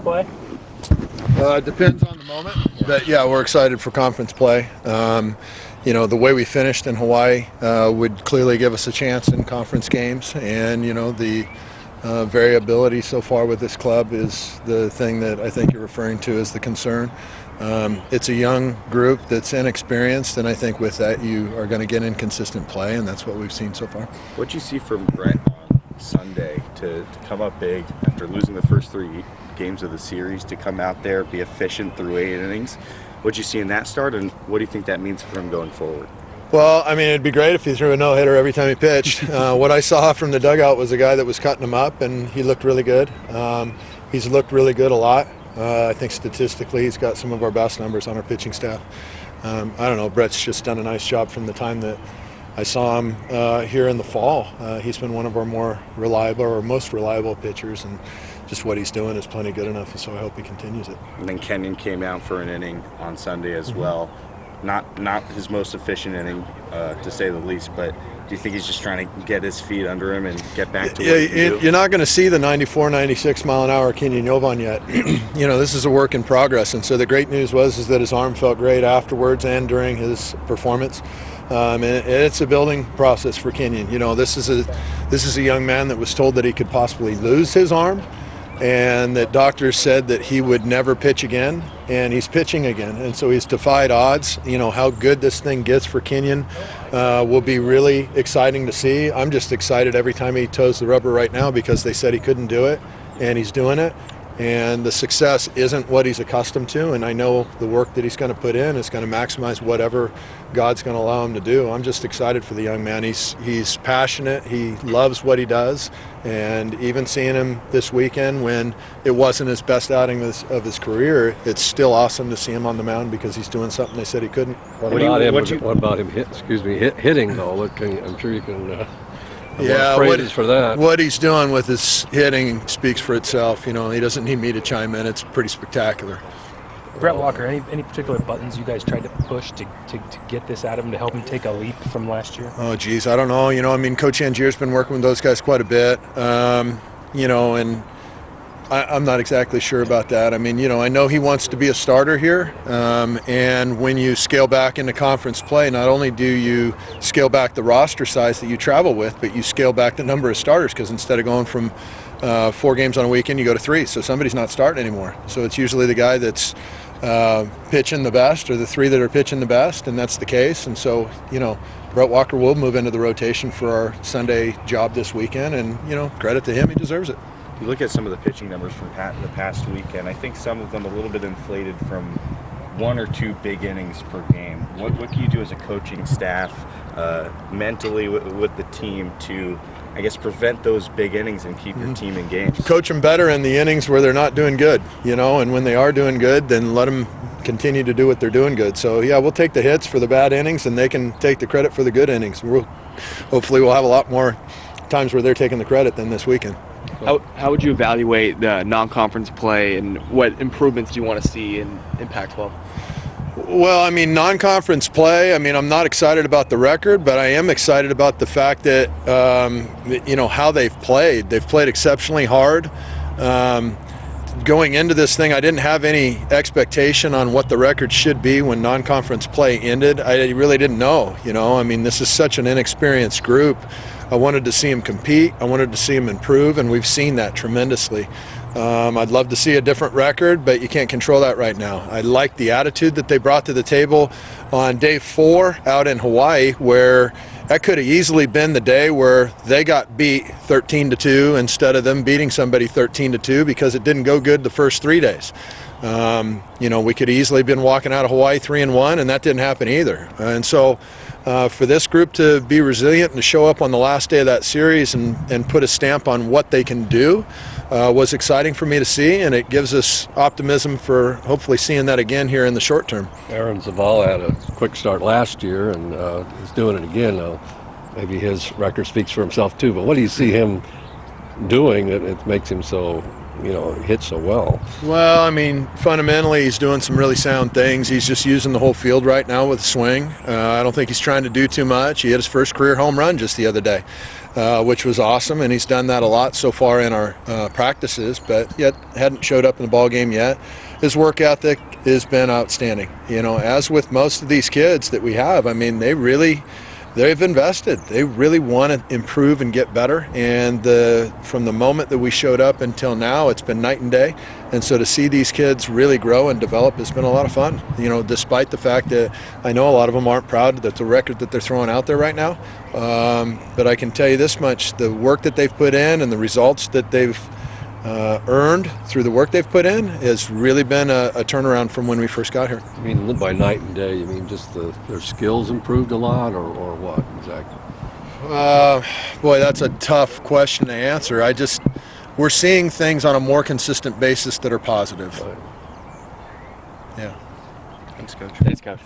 play? It depends on the moment, but yeah, we're excited for conference play. You know, the way we finished in Hawaii would clearly give us a chance in conference games, and you know, the variability so far with this club is the thing that I think you're referring to as the concern. It's a young group that's inexperienced, and I think with that you are going to get inconsistent play, and that's what we've seen so far. What'd you see from Brett on Sunday to come up big after losing the first 3 games of the series, to come out there, be efficient through 8 innings? What'd you see in that start, and what do you think that means for him going forward? Well, I mean, it'd be great if he threw a no-hitter every time he pitched. What I saw from the dugout was a guy that was cutting him up, and he looked really good. He's looked really good a lot. I think statistically he's got some of our best numbers on our pitching staff. I don't know, Brett's just done a nice job from the time that I saw him here in the fall. He's been one of our more reliable, or most reliable pitchers, and just what he's doing is plenty good enough, so I hope he continues it. And then Kenyon came out for an inning on Sunday as well. Not his most efficient inning, to say the least, but do you think he's just trying to get his feet under him and get back to what he can do? You're not going to see the 94, 96 mile an hour Kenyon Yovan yet. You know, this is a work in progress, and so the great news is that his arm felt great afterwards and during his performance. And it's a building process for Kenyon. You know, this is a young man that was told that he could possibly lose his arm, and that doctors said that he would never pitch again, and he's pitching again, and so he's defied odds. You know, how good this thing gets for Kenyon will be really exciting to see. I'm just excited every time he toes the rubber right now, because they said he couldn't do it, and he's doing it. And the success isn't what he's accustomed to, and I know the work that he's going to put in is going to maximize whatever God's going to allow him to do. I'm just excited for the young man. He's passionate. He loves what he does, and even seeing him this weekend when it wasn't his best outing of his career, it's still awesome to see him on the mound, because he's doing something they said he couldn't. What about him hitting though? I'm sure you can. Yeah, for that. What he's doing with his hitting speaks for itself. You know, he doesn't need me to chime in. It's pretty spectacular. Brett Walker, any particular buttons you guys tried to push to get this out of him, to help him take a leap from last year? Oh, geez, I don't know. You know, I mean, Coach Angier's been working with those guys quite a bit. You know, and I'm not exactly sure about that. I mean, you know, I know he wants to be a starter here, and when you scale back into conference play, not only do you scale back the roster size that you travel with, but you scale back the number of starters, because instead of going from 4 games on a weekend, you go to 3, so somebody's not starting anymore. So it's usually the guy that's pitching the best, or the 3 that are pitching the best, and that's the case. And so, you know, Brett Walker will move into the rotation for our Sunday job this weekend, and, you know, credit to him, he deserves it. You look at some of the pitching numbers from the past weekend, I think some of them a little bit inflated from 1 or 2 big innings per game. What can you do as a coaching staff, mentally with the team, to, I guess, prevent those big innings and keep your team in games? Coach them better in the innings where they're not doing good, you know, and when they are doing good, then let them continue to do what they're doing good. So, yeah, we'll take the hits for the bad innings, and they can take the credit for the good innings. Hopefully we'll have a lot more times where they're taking the credit than this weekend. How would you evaluate the non-conference play, and what improvements do you want to see in Pac-12? Well, I mean, non-conference play, I mean, I'm not excited about the record, but I am excited about the fact that, you know, how they've played. They've played exceptionally hard. Going into this thing, I didn't have any expectation on what the record should be when non-conference play ended. I really didn't know, you know. I mean, this is such an inexperienced group. I wanted to see him compete. I wanted to see him improve, and we've seen that tremendously. I'd love to see a different record, but you can't control that right now. I like the attitude that they brought to the table on day 4 out in Hawaii, where that could have easily been the day where they got beat 13-2 instead of them beating somebody 13-2, because it didn't go good the first 3 days. You know, we could easily have been walking out of Hawaii 3-1, and that didn't happen either. And so for this group to be resilient and to show up on the last day of that series and put a stamp on what they can do was exciting for me to see, and it gives us optimism for hopefully seeing that again here in the short term. Aaron Zavala had a quick start last year, and he's doing it again now. Maybe his record speaks for himself too, but what do you see him doing that it makes him so, you know, hit so well? Well, I mean, fundamentally he's doing some really sound things. He's just using the whole field right now with a swing. I don't think he's trying to do too much. He hit his first career home run just the other day. which was awesome, and he's done that a lot so far in our practices, but yet hadn't showed up in the ball game yet. His work ethic has been outstanding. You know, as with most of these kids that we have, I mean, they've invested. They really want to improve and get better, and from the moment that we showed up until now, it's been night and day. And so to see these kids really grow and develop has been a lot of fun, you know, despite the fact that I know a lot of them aren't proud that the record that they're throwing out there right now. But I can tell you this much, the work that they've put in and the results that they've earned through the work they've put in has really been a turnaround from when we first got here. I mean, by night and day, you mean just their skills improved a lot, or what exactly? Boy, that's a tough question to answer. We're seeing things on a more consistent basis that are positive. Right. Yeah. Thanks, Coach. Thanks, Coach.